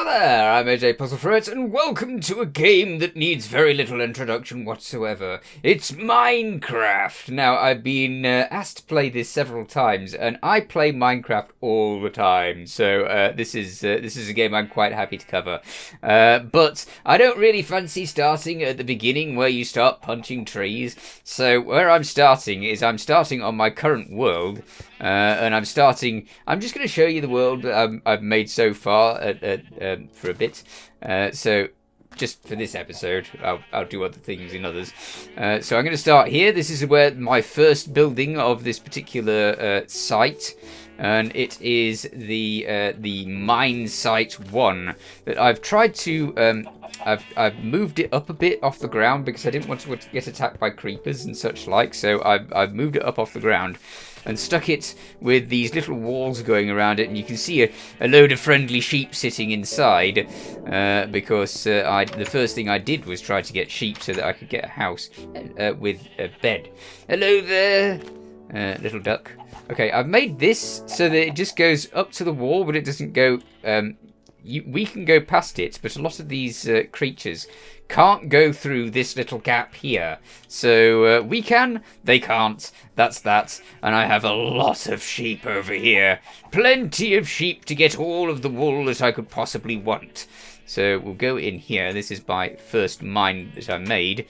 there, I'm PuzzleFerret, and welcome to a game that needs very little introduction whatsoever. It's Minecraft. Now, I've been asked to play this several times, and I play Minecraft all the time, so this is a game I'm quite happy to cover. But I don't really fancy starting at the beginning where you start punching trees, so where I'm starting is I'm starting on my current world, and I'm just going to show you the world that I've made so far for a bit. So just for this episode, I'll do other things in others. So I'm going to start here. This is where my first building of this particular site, and it is the mine site 1 that I've tried to. I've moved it up a bit off the ground because I didn't want to get attacked by creepers and such like. So I've moved it up off the ground and stuck it with these little walls going around it, and you can see a load of friendly sheep sitting inside, because the first thing I did was try to get sheep so that I could get a house with a bed. Hello there, little duck. Okay, I've made this so that it just goes up to the wall, but it doesn't go... we can go past it, but a lot of these creatures can't go through this little gap here. So we can, they can't. That's that. And I have a lot of sheep over here. Plenty of sheep to get all of the wool that I could possibly want. So we'll go in here. This is my first mine that I made.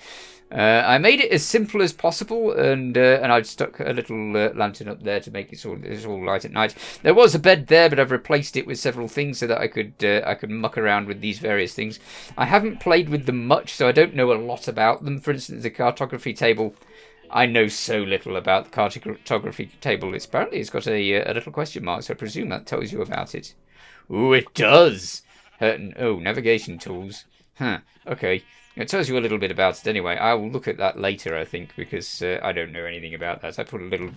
I made it as simple as possible, and I've stuck a little lantern up there to make it all light at night. There was a bed there, but I've replaced it with several things so that I could muck around with these various things. I haven't played with them much, so I don't know a lot about them. For instance, the cartography table. I know so little about the cartography table. Apparently it's got a little question mark, so I presume that tells you about it. Ooh, it does! Navigation tools. Huh, okay. It tells you a little bit about it anyway. I will look at that later, I think, because I don't know anything about that. I put a little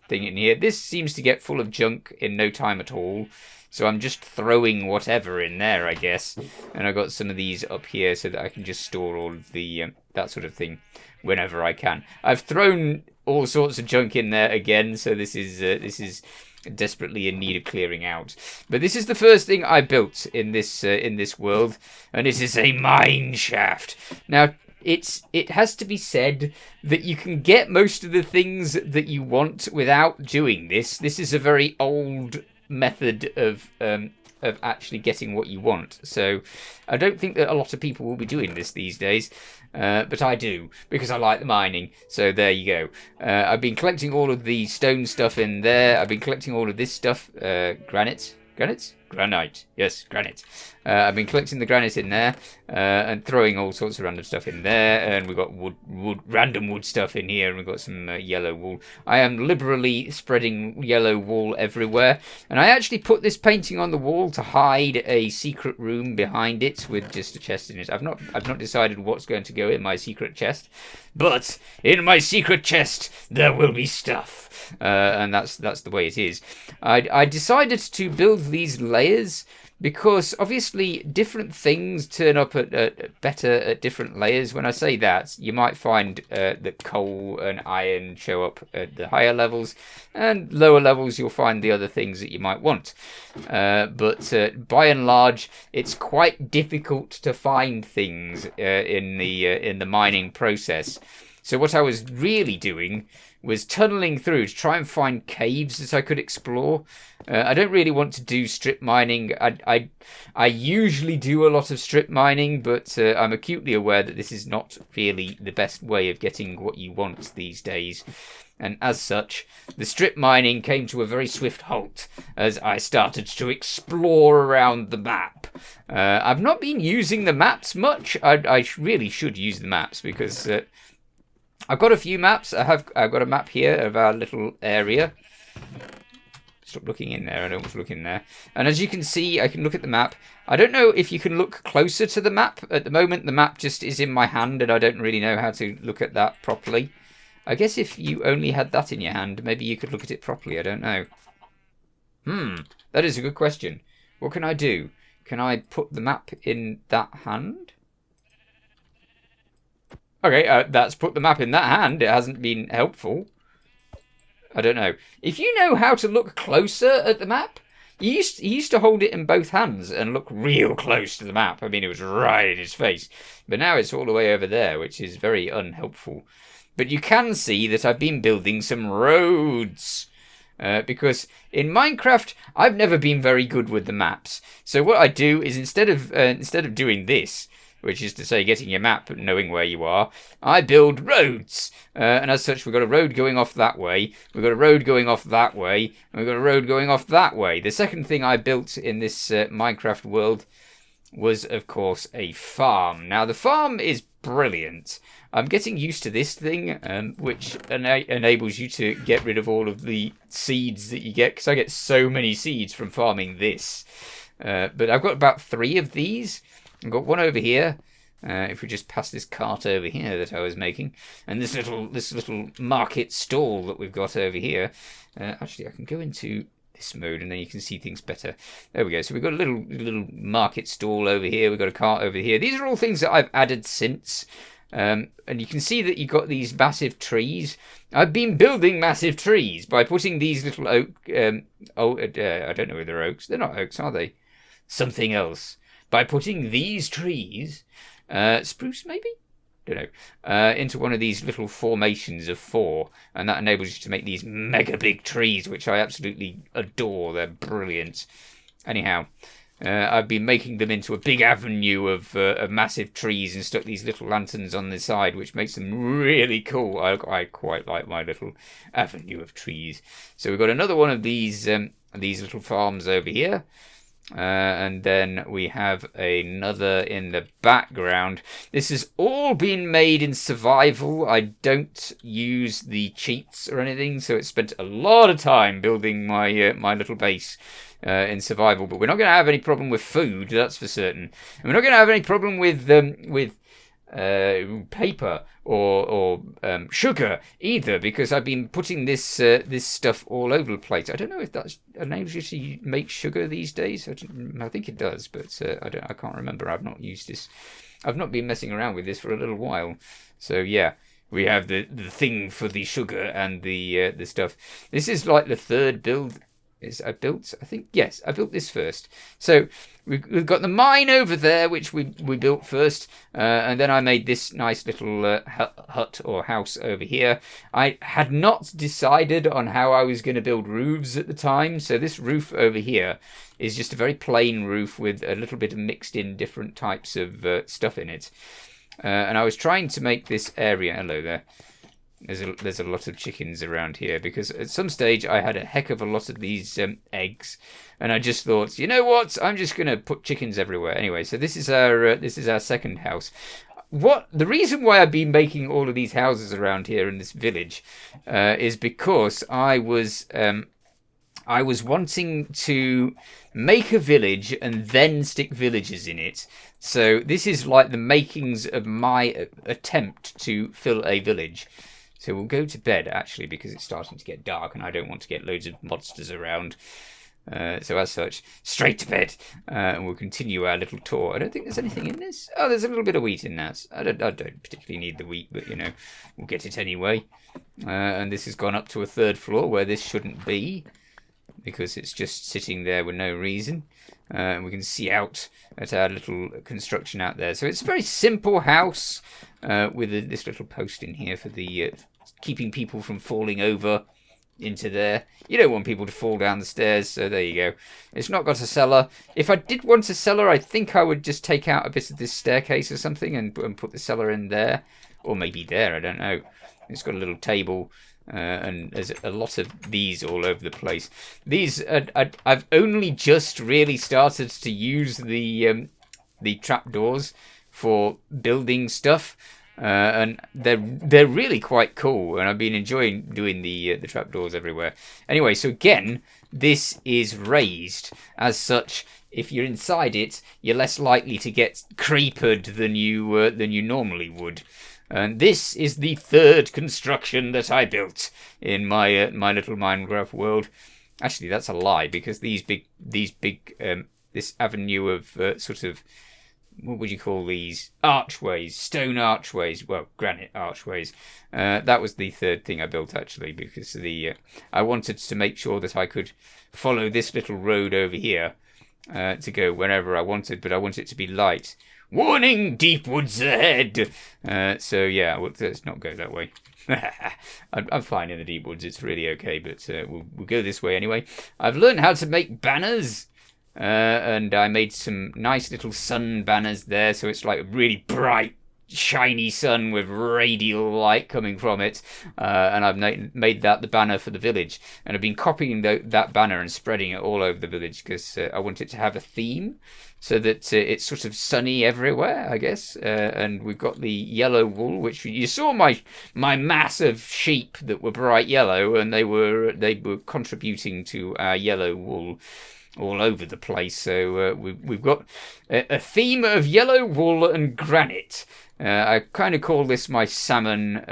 thing in here. This seems to get full of junk in no time at all. So I'm just throwing whatever in there, I guess. And I've got some of these up here so that I can just store all of the that sort of thing whenever I can. I've thrown all sorts of junk in there again, so this is desperately in need of clearing out. But this is the first thing I built in this world, and it is a mine shaft. Now, it has to be said that you can get most of the things that you want without doing this. This is a very old method of actually getting what you want. So I don't think that a lot of people will be doing this these days. But I do, because I like the mining. So there you go. I've been collecting all of the stone stuff in there. I've been collecting all of this stuff. Granite? Granite. Yes, granite. I've been collecting the granite in there and throwing all sorts of random stuff in there. And we've got random wood stuff in here. And we've got some yellow wool. I am liberally spreading yellow wool everywhere. And I actually put this painting on the wall to hide a secret room behind it with just a chest in it. I've not decided what's going to go in my secret chest. But in my secret chest, there will be stuff. And that's the way it is. I decided to build these layers because obviously different things turn up better at different layers. When I say that, you might find that coal and iron show up at the higher levels, and lower levels you'll find the other things that you might want. But by and large, it's quite difficult to find things in the mining process. So what I was really doing was tunneling through to try and find caves that I could explore. I don't really want to do strip mining. I usually do a lot of strip mining, but I'm acutely aware that this is not really the best way of getting what you want these days. And as such, the strip mining came to a very swift halt as I started to explore around the map. I've not been using the maps much. I really should use the maps because... I've got a few maps. I've got a map here of our little area. Stop looking in there. I don't want to look in there. And as you can see, I can look at the map. I don't know if you can look closer to the map. At the moment, the map just is in my hand, and I don't really know how to look at that properly. I guess if you only had that in your hand, maybe you could look at it properly. I don't know. That is a good question. What can I do? Can I put the map in that hand? Okay, that's put the map in that hand. It hasn't been helpful. I don't know. If you know how to look closer at the map, He used to hold it in both hands and look real close to the map. I mean, it was right in his face. But now it's all the way over there, which is very unhelpful. But you can see that I've been building some roads. Because in Minecraft, I've never been very good with the maps. So what I do is instead of doing this, which is to say getting your map and knowing where you are, I build roads. And as such, we've got a road going off that way, we've got a road going off that way, and we've got a road going off that way. The second thing I built in this Minecraft world was, of course, a farm. Now, the farm is brilliant. I'm getting used to this thing, which enables you to get rid of all of the seeds that you get, because I get so many seeds from farming this. But I've got about 3 of these. I've got one over here. If we just pass this cart over here that I was making, and this little market stall that we've got over here. Actually, I can go into this mode, and then you can see things better. There we go. So we've got a little market stall over here. We've got a cart over here. These are all things that I've added since. And you can see that you've got these massive trees. I've been building massive trees by putting these little oak. I don't know if they're oaks. They're not oaks, are they? Something else. By putting these trees, spruce maybe? Don't know. Into one of these little formations of 4, and that enables you to make these mega big trees, which I absolutely adore. They're brilliant. Anyhow, I've been making them into a big avenue of massive trees and stuck these little lanterns on the side, which makes them really cool. I quite like my little avenue of trees. So we've got another one of these little farms over here. And then we have another in the background. This has all been made in survival. I don't use the cheats or anything, so it's spent a lot of time building my my little base in survival. But we're not going to have any problem with food, that's for certain. And we're not going to have any problem with paper or sugar either, because I've been putting this stuff all over the place. I don't know if that enables you to make sugar these days. I think it does, but I can't remember. I've not used this. I've not been messing around with this for a little while. So yeah, we have the thing for the sugar and the stuff. This is like the third build. I built this first. So we've got the mine over there, which we built first, and then I made this nice little hut or house over here. I had not decided on how I was going to build roofs at the time, so this roof over here is just a very plain roof with a little bit of mixed in different types of stuff in it. And I was trying to make this area... Hello there. There's a lot of chickens around here, because at some stage I had a heck of a lot of these eggs, and I just thought, you know what, I'm just going to put chickens everywhere. Anyway, so this is our second house. The reason why I've been making all of these houses around here in this village is because I was wanting to make a village and then stick villagers in it. So this is like the makings of my attempt to fill a village. So we'll go to bed, actually, because it's starting to get dark and I don't want to get loads of monsters around. So as such, straight to bed. And we'll continue our little tour. I don't think there's anything in this. Oh, there's a little bit of wheat in that. I don't particularly need the wheat, but, we'll get it anyway. And this has gone up to a 3rd floor where this shouldn't be, because it's just sitting there with no reason. And we can see out at our little construction out there. So it's a very simple house with this little post in here for the keeping people from falling over into there. You don't want people to fall down the stairs, so there you go. It's not got a cellar. If I did want a cellar, I think I would just take out a bit of this staircase or something and put the cellar in there. Or maybe there, I don't know. It's got a little table. And there's a lot of these all over the place. These I've only just really started to use the trapdoors for building stuff, and they're really quite cool. And I've been enjoying doing the trapdoors everywhere. Anyway, so again, this is raised as such. If you're inside it, you're less likely to get creepered than you normally would. And this is the 3rd construction that I built in my my little Minecraft world. Actually, that's a lie, because this avenue of sort of what would you call these? Archways, stone archways. Well, granite archways. That was the third thing I built, actually, because I wanted to make sure that I could follow this little road over here to go wherever I wanted, but I want it to be light. Warning, deep woods ahead! So, yeah, let's not go that way. I'm fine in the deep woods, it's really okay, but we'll go this way anyway. I've learned how to make banners. And I made some nice little sun banners there, so it's like a really bright, shiny sun with radial light coming from it. And I've made that the banner for the village. And I've been copying that banner and spreading it all over the village because I want it to have a theme, so that it's sort of sunny everywhere, I guess. And we've got the yellow wool, which you saw my mass of sheep that were bright yellow, and they were contributing to our yellow wool all over the place. So we've got a theme of yellow wool and granite. I kind of call this my salmon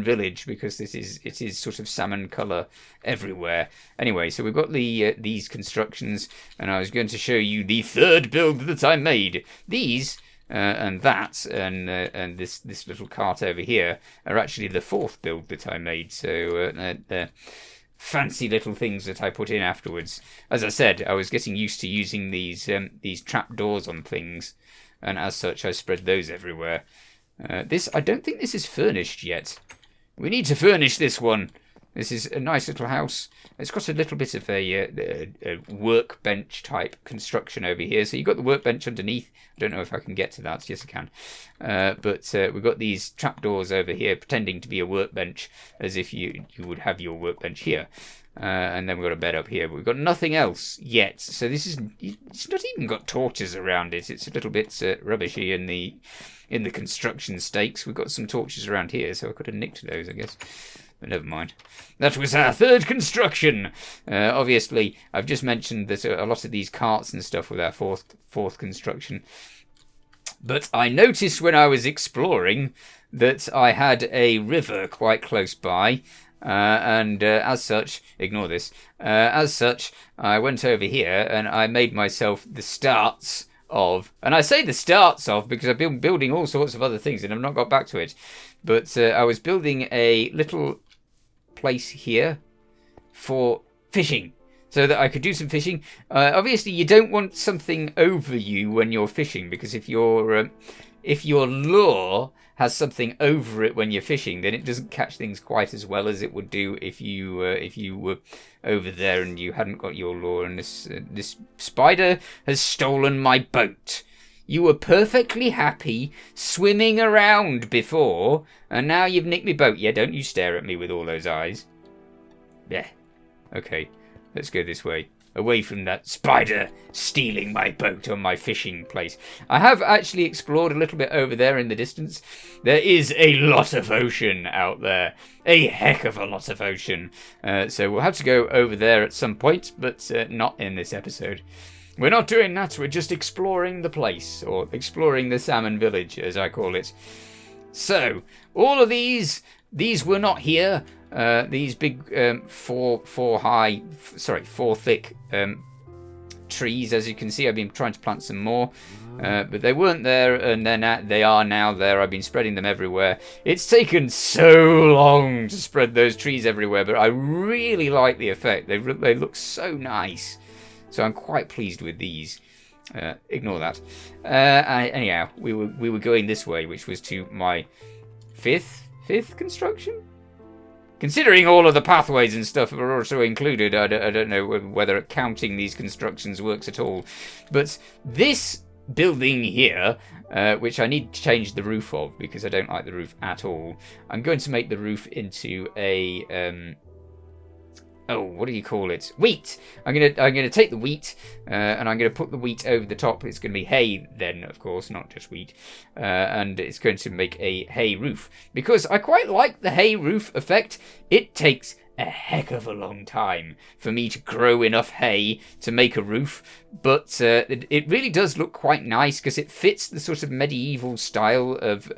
village because it is sort of salmon colour everywhere. Anyway, so we've got these constructions, and I was going to show you the third build that I made. These and that and this little cart over here are actually the fourth build that I made. So fancy little things that I put in afterwards. As I said, I was getting used to using these trapdoors on things, and as such I spread those everywhere. I don't think this is furnished yet. We need to furnish this one. This is a nice little house. It's got a little bit of a workbench type construction over here. So you've got the workbench underneath. I don't know if I can get to that. Yes, I can. But we've got these trapdoors over here pretending to be a workbench, as if you would have your workbench here. And then we've got a bed up here, but we've got nothing else yet. So it's not even got torches around it. It's a little bit rubbishy in the construction stakes. We've got some torches around here, so I could have nicked those, I guess. But never mind. That was our third construction. Obviously, I've just mentioned that a lot of these carts and stuff with our fourth construction. But I noticed when I was exploring that I had a river quite close by. And as such, ignore this. As such, I went over here and I made myself the starts of, and I say the starts of because I've been building all sorts of other things and I've not got back to it. But I was building a little place here for fishing, so that I could do some fishing. Obviously, you don't want something over you when you're fishing, because if your lure has something over it when you're fishing, then it doesn't catch things quite as well as it would do if you were over there and you hadn't got your lure. And this spider has stolen my boat. You were perfectly happy swimming around before, and now you've nicked my boat. Yeah, don't you stare at me with all those eyes. Yeah. Okay, let's go this way. Away from that spider stealing my boat on my fishing place. I have actually explored a little bit over there in the distance. There is a lot of ocean out there. A heck of a lot of ocean. So we'll have to go over there at some point, but not in this episode. We're not doing that, we're just exploring the place, or exploring the salmon village, as I call it. So, all of these were not here. These big four thick trees, as you can see. I've been trying to plant some more, but they weren't there, and they are now there. I've been spreading them everywhere. It's taken so long to spread those trees everywhere, but I really like the effect. They look so nice. So I'm quite pleased with these. Ignore that. Anyhow, we were going this way, which was to my fifth construction. Considering all of the pathways and stuff are also included, I don't know whether counting these constructions works at all. But this building here, which I need to change the roof of because I don't like the roof at all. I'm going to make the roof into a what do you call it? Wheat. I'm gonna take the wheat and I'm gonna put the wheat over the top. It's gonna be hay then, of course, not just wheat. And it's going to make a hay roof because I quite like the hay roof effect. It takes a heck of a long time for me to grow enough hay to make a roof, but it really does look quite nice because it fits the sort of medieval style of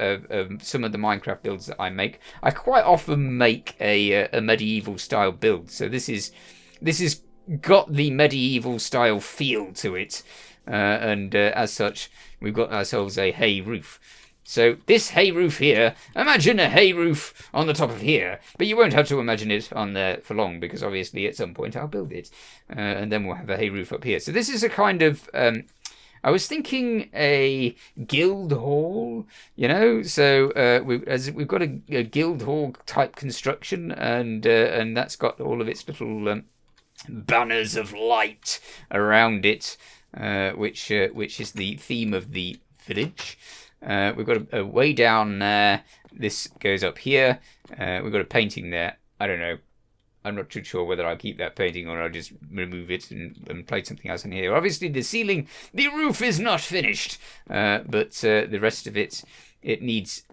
some of the Minecraft builds that I make. I quite often make a medieval style build, so this is got the medieval style feel to it. and as such, we've got ourselves a hay roof. So this hay roof here, imagine a hay roof on the top of here, but you won't have to imagine it on there for long, because obviously at some point I'll build it, and then we'll have a hay roof up here. So this is a kind of, I was thinking a guild hall, you know, so we've got a guild hall type construction, and that's got all of its little banners of light around it, which is the theme of the village. We've got a way down there. This goes up here. We've got a painting there. I don't know. I'm not too sure whether I'll keep that painting or I'll just remove it and place something else in here. Obviously, the roof is not finished, but the rest of it needs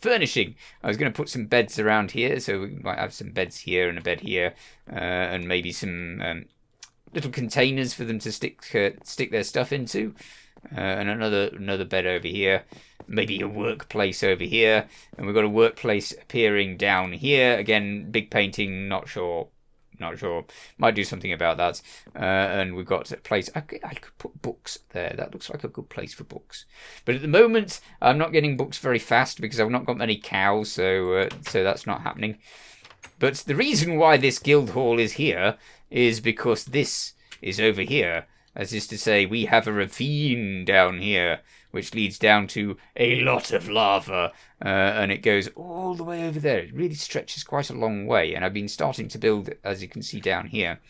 furnishing. I was going to put some beds around here, so we might have some beds here and a bed here, and maybe some little containers for them to stick their stuff into. And another bed over here, maybe a workplace over here, and we've got a workplace appearing down here. Again, big painting, not sure. Might do something about that. And we've got a place. I could put books there. That looks like a good place for books. But at the moment, I'm not getting books very fast because I've not got many cows, so that's not happening. But the reason why this guild hall is here is because this is over here. As is to say, we have a ravine down here, which leads down to a lot of lava, and it goes all the way over there. It really stretches quite a long way, and I've been starting to build, as you can see down here,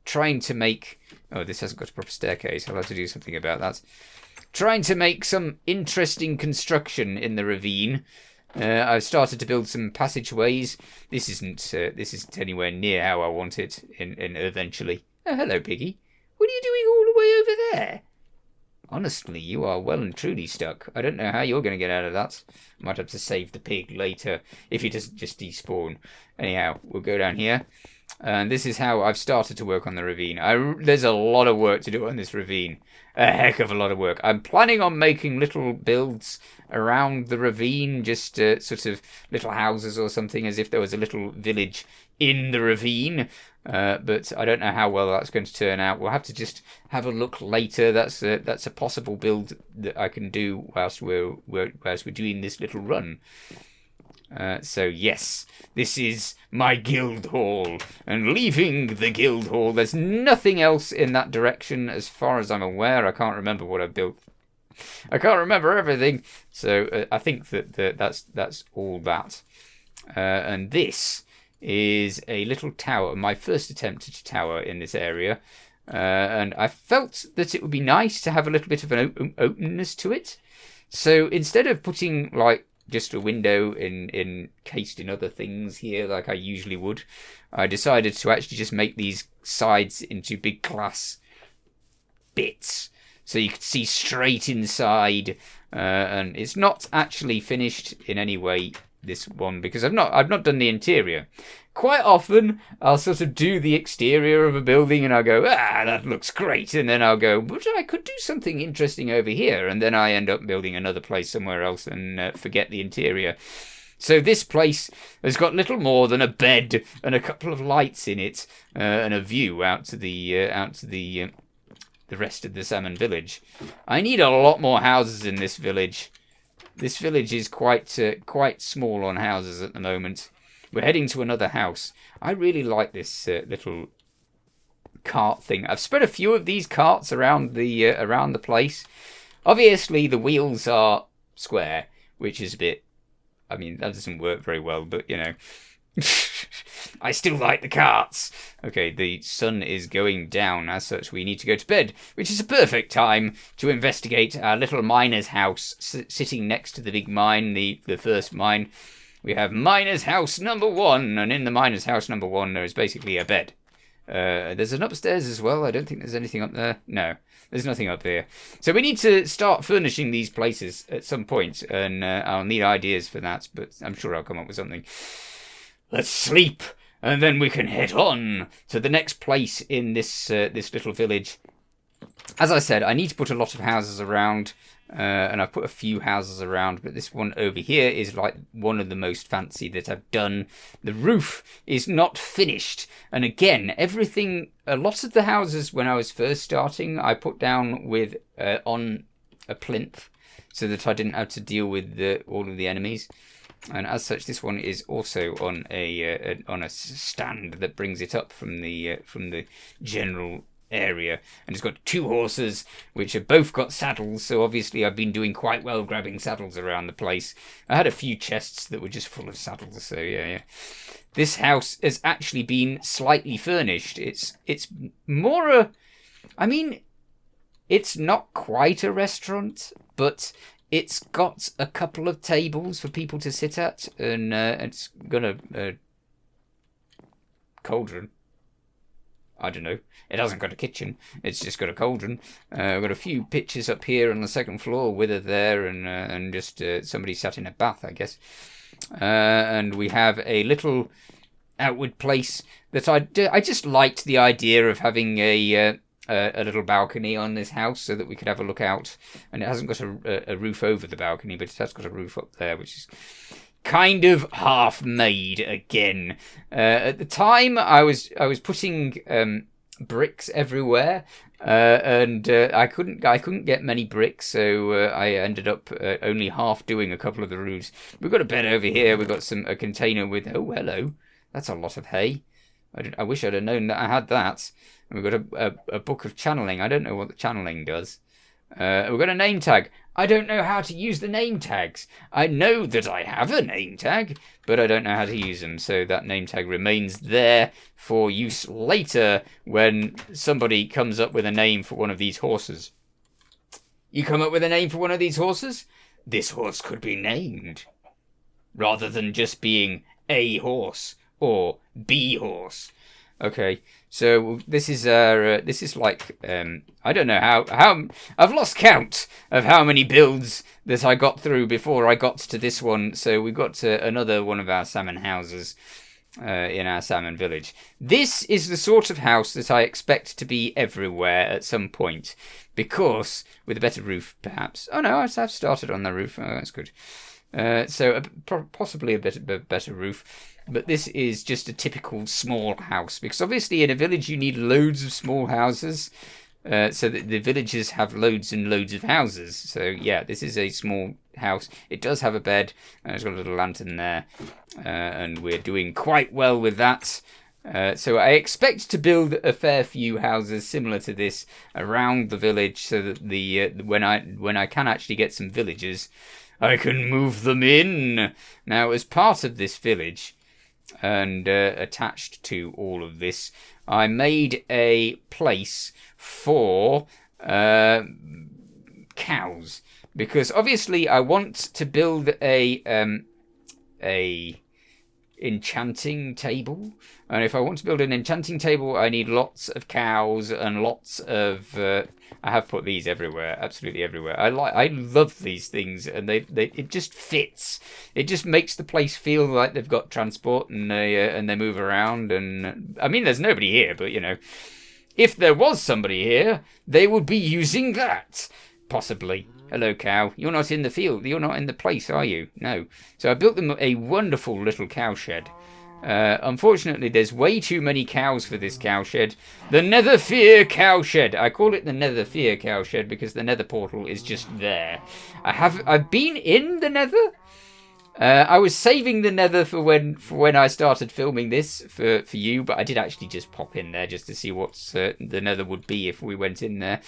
trying to make... Oh, this hasn't got a proper staircase. I'll have to do something about that. Trying to make some interesting construction in the ravine. I've started to build some passageways. This isn't anywhere near how I want it in eventually. Oh, hello, Piggy. What are you doing all the way over there? Honestly, you are well and truly stuck. I don't know how you're going to get out of that. Might have to save the pig later if he doesn't just despawn. Anyhow, we'll go down here. And this is how I've started to work on the ravine. There's a lot of work to do on this ravine. A heck of a lot of work. I'm planning on making little builds around the ravine, just sort of little houses or something, as if there was a little village in the ravine. But I don't know how well that's going to turn out. We'll have to just have a look later. That's a possible build that I can do whilst we're doing this little run. So yes, this is my guild hall, and leaving the guild hall, there's nothing else in that direction as far as I'm aware. I can't remember what I built. I can't remember everything, so I think that's all that. And this is a little tower, my first attempt at a tower in this area, and I felt that it would be nice to have a little bit of an openness to it. So instead of putting like just a window encased in other things here like I usually would, I decided to actually just make these sides into big glass bits so you could see straight inside, and it's not actually finished in any way, this one, because I've not done the interior. Quite often I'll sort of do the exterior of a building and I'll go, that looks great, and then I'll go, but I could do something interesting over here, and then I end up building another place somewhere else and forget the interior. So this place has got little more than a bed and a couple of lights in it, and a view out to the rest of the salmon village. I need a lot more houses in this village. This village is quite small on houses at the moment. We're heading to another house. I really like this little cart thing. I've spread a few of these carts around the place. Obviously, the wheels are square, which is a bit... I mean, that doesn't work very well, but, you know... I still like the carts. Okay, the sun is going down. As such, we need to go to bed, which is a perfect time to investigate our little miner's house sitting next to the big mine, the first mine. We have miner's house number 1, and in the miner's house number 1 there is basically a bed. There's an upstairs as well. I don't think there's anything up there. No, there's nothing up here. So we need to start furnishing these places at some point, and I'll need ideas for that, but I'm sure I'll come up with something. Let's sleep, and then we can head on to the next place in this little village. as I said, I need to put a lot of houses around. And I've put a few houses around, but this one over here is like one of the most fancy that I've done. The roof is not finished. And again, a lot of the houses when I was first starting, I put down with on a plinth so that I didn't have to deal with all of the enemies. And as such, this one is also on a stand that brings it up from the general area, and it's got 2 horses which have both got saddles, so obviously I've been doing quite well grabbing saddles around the place. I had a few chests that were just full of saddles, so yeah. This house has actually been slightly furnished. It's more it's not quite a restaurant, but it's got a couple of tables for people to sit at, and it's got a cauldron. I don't know. It hasn't got a kitchen. It's just got a cauldron. I've got a few pitchers up here on the second floor, with her there, and just somebody sat in a bath, I guess. And we have a little outward place that I just liked the idea of having a little balcony on this house so that we could have a look out. And it hasn't got a roof over the balcony, but it has got a roof up there, which is kind of half made again. At the time, I was putting bricks everywhere, and I couldn't get many bricks, so I ended up only half doing a couple of the roofs. We've got a bed over here. We've got a container with hello. That's a lot of hay. I wish I'd have known that I had that. And we've got a book of channeling. I don't know what the channeling does. We've got a name tag. I don't know how to use the name tags. I know that I have a name tag, but I don't know how to use them. So that name tag remains there for use later when somebody comes up with a name for one of these horses. You come up with a name for one of these horses? This horse could be named, rather than just being a horse or B horse. Okay, so this is like I don't know how I've lost count of how many builds that I got through before I got to this one. So we got to another one of our salmon houses in our salmon village. This is the sort of house that I expect to be everywhere at some point, because with a better roof, perhaps. Oh no, I've started on the roof. Oh, that's good. So possibly a better roof. But this is just a typical small house, because obviously in a village you need loads of small houses, so that the villagers have loads and loads of houses. So yeah, this is a small house. It does have a bed, and it's got a little lantern there, and we're doing quite well with that. So I expect to build a fair few houses similar to this around the village, so that when I can actually get some villagers, I can move them in. Now, as part of this village, and attached to all of this, I made a place for cows, because obviously I want to build a enchanting table, and if I want to build an enchanting table, I need lots of cows and lots of I have put these everywhere, absolutely everywhere. I love these things, and it just fits. It just makes the place feel like they've got transport, and they move around. And I mean, there's nobody here, but if there was somebody here, they would be using that, possibly. Hello, cow. You're not in the field. You're not in the place, are you? No. So I built them a wonderful little cowshed. Unfortunately, there's way too many cows for this cowshed. The Nether Fear cowshed. I call it the Nether Fear cowshed because the Nether portal is just there. I've been in the Nether. I was saving the Nether for when I started filming this for you, but I did actually just pop in there just to see what the Nether would be if we went in there.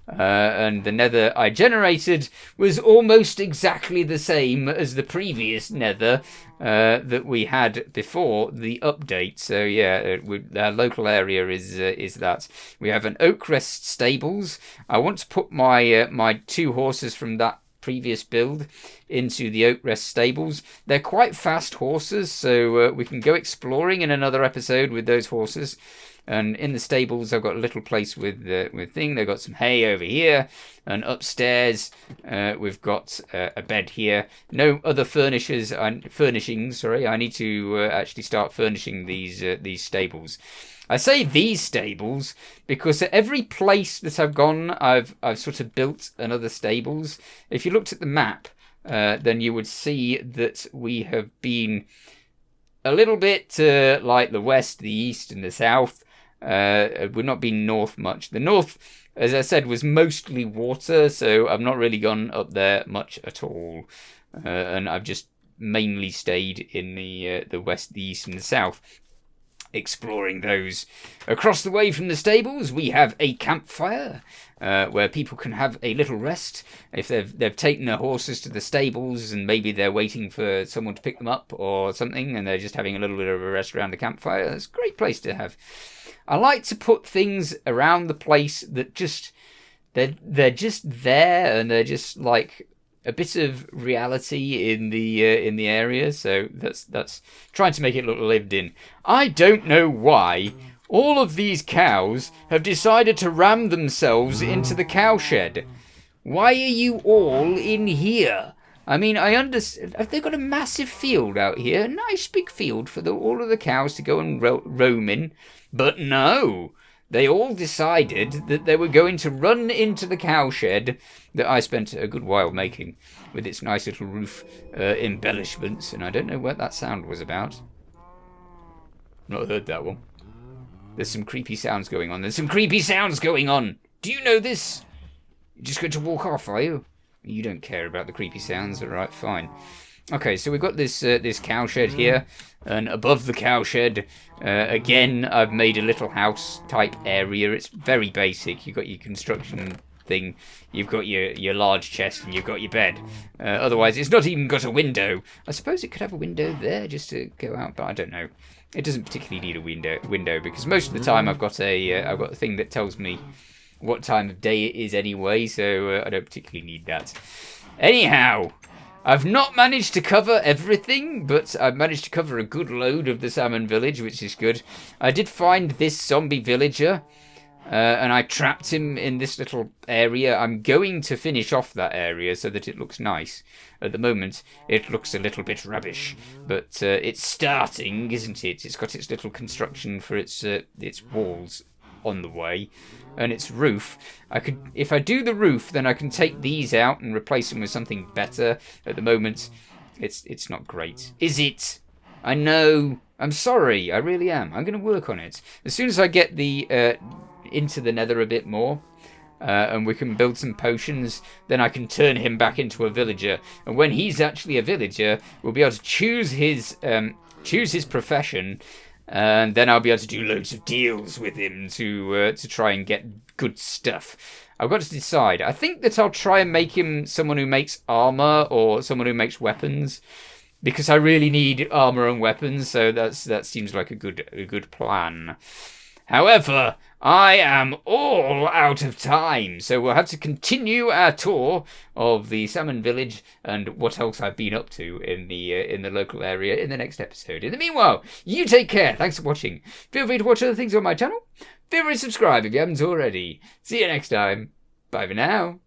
And the Nether I generated was almost exactly the same as the previous Nether that we had before the update. So yeah, our local area is that. We have an oak rest stables. I want to put my 2 horses from that previous build into the oak rest stables. They're quite fast horses, so we can go exploring in another episode with those horses. And in the stables, I've got a little place with thing. They've got some hay over here, and upstairs we've got a bed here. No other furnishings. Sorry, I need to actually start furnishing these stables. I say these stables because at every place that I've gone, I've sort of built another stables. If you looked at the map, then you would see that we have been a little bit like the west, the east, and the south. We've not been north much. The north, as I said, was mostly water, so I've not really gone up there much at all. And I've just mainly stayed in the west, the east, and the south, exploring those. Across the way from the stables, we have a campfire where people can have a little rest if they've taken their horses to the stables and maybe they're waiting for someone to pick them up or something, and they're just having a little bit of a rest around the campfire. It's a great place to have. I like to put things around the place that just they're just there, and they're just like a bit of reality in the area, so that's trying to make it look lived in. I don't know why all of these cows have decided to ram themselves into the cowshed. Why are you all in here? I mean, I understand. They've got a massive field out here, a nice big field for all of the cows to go and roam in, but no. They all decided that they were going to run into the cowshed that I spent a good while making, with its nice little roof embellishments, and I don't know what that sound was about. Not heard that one. There's some creepy sounds going on. Do you know this? You're just going to walk off, are you? You don't care about the creepy sounds. All right, fine. Okay, so we've got this cowshed here, and above the cowshed, again, I've made a little house type area. It's very basic. You've got your construction thing, you've got your large chest, and you've got your bed. Otherwise, it's not even got a window. I suppose it could have a window there just to go out, but I don't know. It doesn't particularly need a window because most of the time I've got a thing that tells me what time of day it is anyway, so I don't particularly need that. Anyhow, I've not managed to cover everything, but I've managed to cover a good load of the salmon village, which is good. I did find this zombie villager, and I trapped him in this little area. I'm going to finish off that area so that it looks nice. At the moment, it looks a little bit rubbish, but it's starting, isn't it? It's got its little construction for its walls on the way, and its roof. If I do the roof, then I can take these out and replace them with something better. At the moment, it's not great. Is it? I know. I'm sorry. I really am. I'm going to work on it. As soon as I get the into the nether a bit more, and we can build some potions, then I can turn him back into a villager. And when he's actually a villager, we'll be able to choose his profession. And then I'll be able to do loads of deals with him to try and get good stuff. I've got to decide. I think that I'll try and make him someone who makes armor or someone who makes weapons, because I really need armor and weapons. So that seems like a good plan. However, I am all out of time, so we'll have to continue our tour of the salmon village and what else I've been up to in the local area in the next episode. In the meanwhile, you take care. Thanks for watching. Feel free to watch other things on my channel. Feel free to subscribe if you haven't already. See you next time. Bye for now.